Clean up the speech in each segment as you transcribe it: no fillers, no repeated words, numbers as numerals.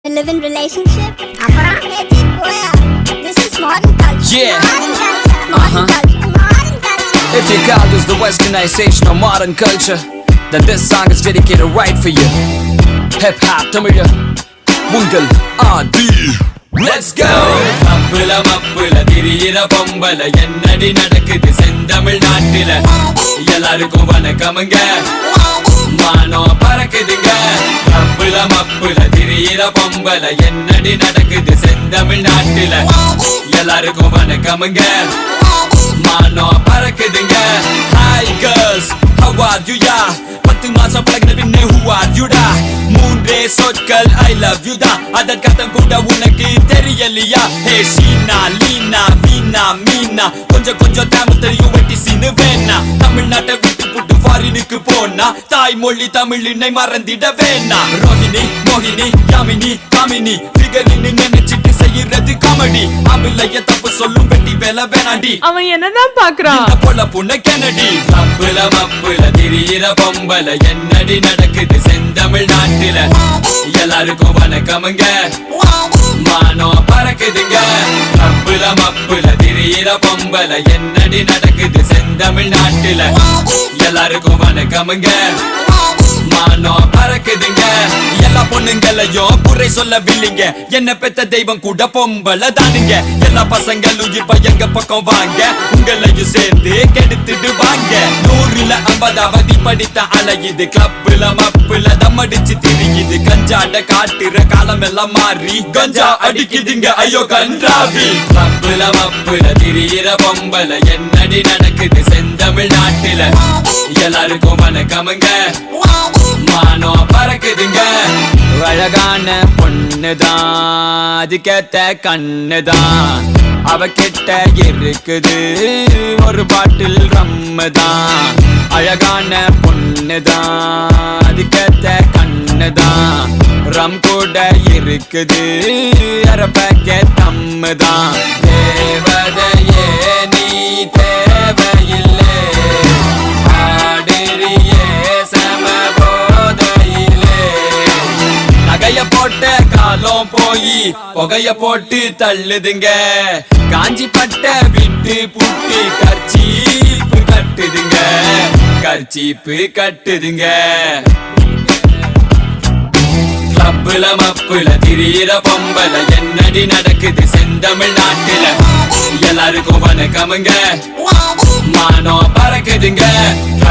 live in relationship. This is modern culture. Yeah. Modern culture. If you call this the westernization of modern culture, then this song is dedicated right for you. Hip hop தமிழ உங்கள் ஆதி. Let's go. அப்புல மப்புல திரியிற பொம்பல என்னடி நடக்குது செந்தமிழ் நாட்டில எல்லாருக்கும் வணக்கமுங்க மானம் பறக்குதுங்க அப்புல மப்புல திரியிற பொம்பல என்னடி நடக்குது செந்தமிழ் நாட்டில எல்லாருக்கும் வணக்கமுங்க மானம் பறக்குதுங்க. Hi girls, how are you ya? 10 மாசம் பழகின பின்னே who are you da? மூன்றே சொற்கள் I love you da. அதற்கர்த்தம் கூட உனக்கு தெரியலையா? ஹே ஷீனா லீனா வீணா மீனா கொஞ்சம் கொஞ்சம் தமிழ் தெரியும் வெட்டி சீனு வேணா. தமிழ்நாட்டை விட்டு புட்டு ஃபாரினுக்கு போனா தாய்மொழி தமிழினை மறந்திட வேணா. ரோஹிணி மோகினி யாமினி காமினி ஃபிகரின்னு நினைச்சிட்டு செய்யறது காமெடி. அமிலைய தப்பு சொல்லும் வெட்டி வேலை வேணாண்டி. அவன் என்னதான் பாக்குறான்? இந்த பொல புண்ண கெனடி. அப்புல மப்புல திரியிற பொம்பல என்னடி நடக்குது செந்தமிழ் நாட்டில எல்லாருக்கும் வணக்கமுங்க மானம் பறக்குதுங்க. அப்புல மப்புல திரியிற பொம்பல என்னடி நடக்குது செந்தமிழ் நாட்டில எல்லாருக்கும் வணக்கமுங்க மானம் பறக்குதுங்க. எல்லா பொண்ணுங்களையும் குறை சொல்லவில்லைங்க, என்ன பெத்த தெய்வம் கூட பொம்பளை தானுங்க. எல்லா பசங்களும் இப்ப எங்க பக்கம் வாங்க, உங்களையும் சேர்ந்து கெடுத்துட்டு வாங்க. 100ல 50வது படித்த அலையுது, கிளப்புல மப்புல தம்மடிச்சு திரியுது. கஞ்சாட காட்டுற காலம் எல்லாம் மாறி கஞ்சா அடிக்குதுங்க ஐயோ கன்றாவி. கிளப்புல மப்புல திரியிற பொம்பல என்னடி நடக்குது செந்தமிழ் நாட்டில எல்லாருக்கும் வணக்கமுங்க மானம் பறக்குதுங்க. அழகான பொண்ணுதான், அதுக்கேத்த கண்ணுதான், அவகிட்ட இருக்குது ஒரு பாட்டில் ரம்முதான். அழகான பொண்ணுதான், அதுக்கேத்த கண்ணுதான், ரம் கூட இருக்குது அரை பேக்கெட் தம்முதான். தேவதையே நீ தேவையில்லை, ஆடுறியே சம போதையிலே. நகைய போட்ட காலம் போய் புகைய போட்டு தள்ளுதுங்க, காஞ்சி பட்ட விட்டு புட்டு கர்ச்சீப்பு கட்டுதுங்க, கர்ச்சீப்பு கட்டுதுங்க. அப்புல மப்புல திரியிற பொம்பல என்னடி நடக்குது செந்தமிழ் நாட்டில எல்லாருக்கும் வணக்கமுங்க மானம் பறக்குதுங்க.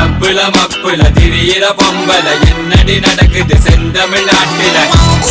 அப்புல மப்புல திரியிற பொம்பல என்னடி நடக்குது செந்தமிழ் நாட்டில